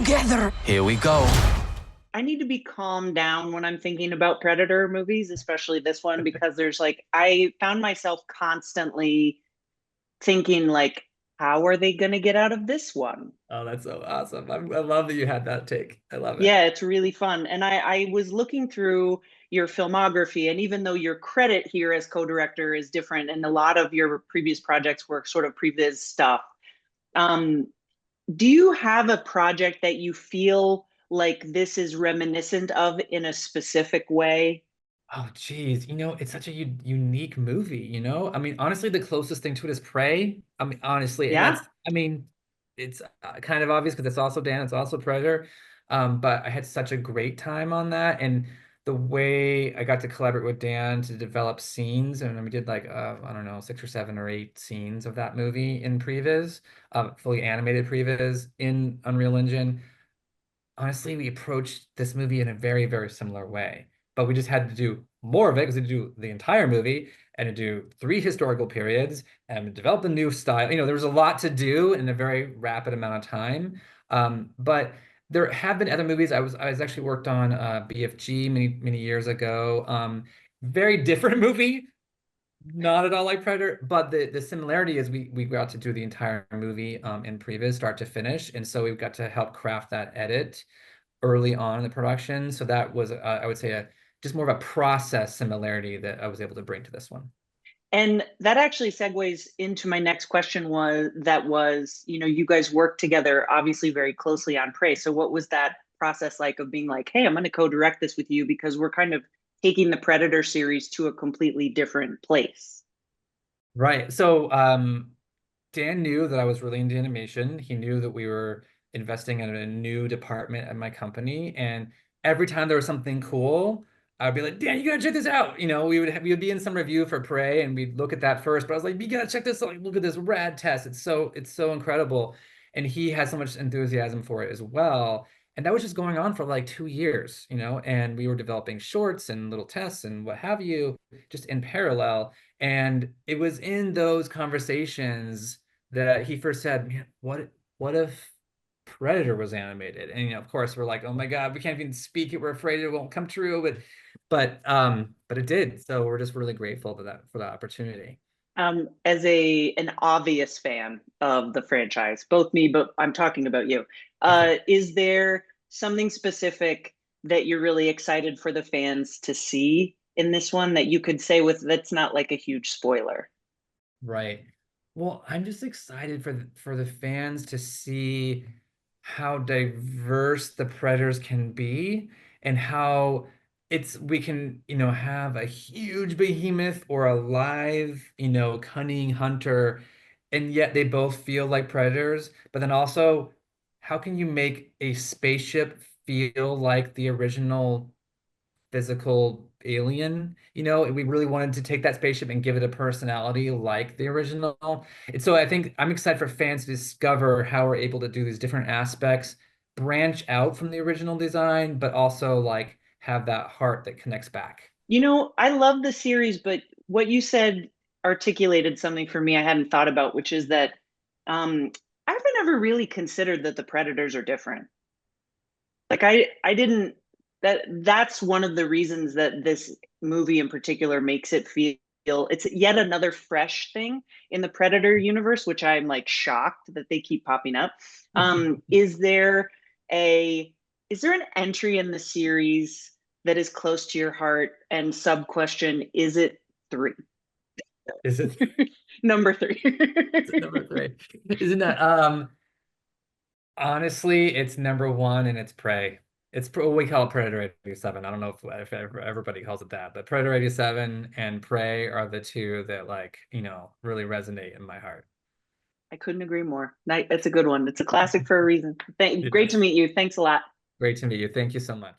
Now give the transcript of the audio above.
together. Here we go. I need to be calmed down when I'm thinking about Predator movies, especially this one, because there's like, I found myself constantly thinking, like, how are they going to get out of this one? Oh, that's so awesome. I love that you had that take. I love it. Yeah, it's really fun. And I was looking through your filmography, and even though your credit here as co-director is different, and a lot of your previous projects were sort of previs stuff, um, do you have a project that you feel like this is reminiscent of in a specific way? Oh, geez. It's such a u unique movie, I mean, honestly, the closest thing to it is Prey. I mean, honestly, and Yeah. it's kind of obvious because it's also Dan, it's also Predator. But I had such a great time on that. And the way I got to collaborate with Dan to develop scenes, and we did like, I don't know, 6 or 7 or 8 scenes of that movie in previs, fully animated previs in Unreal Engine. Honestly, we approached this movie in a very, very similar way, but we just had to do more of it because we had to do the entire movie and to do 3 historical periods and develop a new style. There was a lot to do in a very rapid amount of time. But there have been other movies. I was actually worked on BFG many, many years ago. Very different movie, not at all like Predator, but the similarity is we got to do the entire movie in previs, start to finish, and so we got to help craft that edit early on in the production. So that was, I would say, just more of a process similarity that I was able to bring to this one. And that actually segues into my next question was, you guys worked together obviously very closely on Prey. So what was that process like of being like, hey, I'm going to co-direct this with you because we're kind of taking the Predator series to a completely different place? Right. So Dan knew that I was really into animation. He knew that we were investing in a new department at my company, and every time there was something cool, I'd be like, "Dan, you gotta check this out." We would be in some review for Prey, and we'd look at that first. But I was like, "You gotta check this out. Like, look at this rad test. It's so incredible." And he had so much enthusiasm for it as well. And that was just going on for like 2 years, and we were developing shorts and little tests and what have you, just in parallel. And it was in those conversations that he first said, "Man, what if Predator was animated?" And of course, we're like, "Oh my God, we can't even speak it. We're afraid it won't come true." But it did. So we're just really grateful for that opportunity. As an obvious fan of the franchise, both me, but I'm talking about you. Okay. Is there something specific that you're really excited for the fans to see in this one that you could say with that's not like a huge spoiler? Right. Well, I'm just excited for the fans to see how diverse the predators can be and how it's we can, have a huge behemoth or a live, cunning hunter, and yet they both feel like predators. But then also, how can you make a spaceship feel like the original physical alien? We really wanted to take that spaceship and give it a personality like the original. And so I think I'm excited for fans to discover how we're able to do these different aspects, branch out from the original design, but also like have that heart that connects back. I love the series, but what you said articulated something for me I hadn't thought about, which is that um, I've never really considered that the Predators are different. Like I didn't that's one of the reasons that this movie in particular makes it feel it's yet another fresh thing in the Predator universe, which I'm like shocked that they keep popping up. Is there a is there an entry in the series that is close to your heart? And sub question, is it three? Is it Number three. number three? Isn't that honestly, it's number one and it's Prey. We call it Predator 87. I don't know if everybody calls it that, but Predator 87 and Prey are the two that like, really resonate in my heart. I couldn't agree more. It's a good one. It's a classic for a reason. It Great to is. meet you. Thanks a lot. Great to meet you. Thank you so much.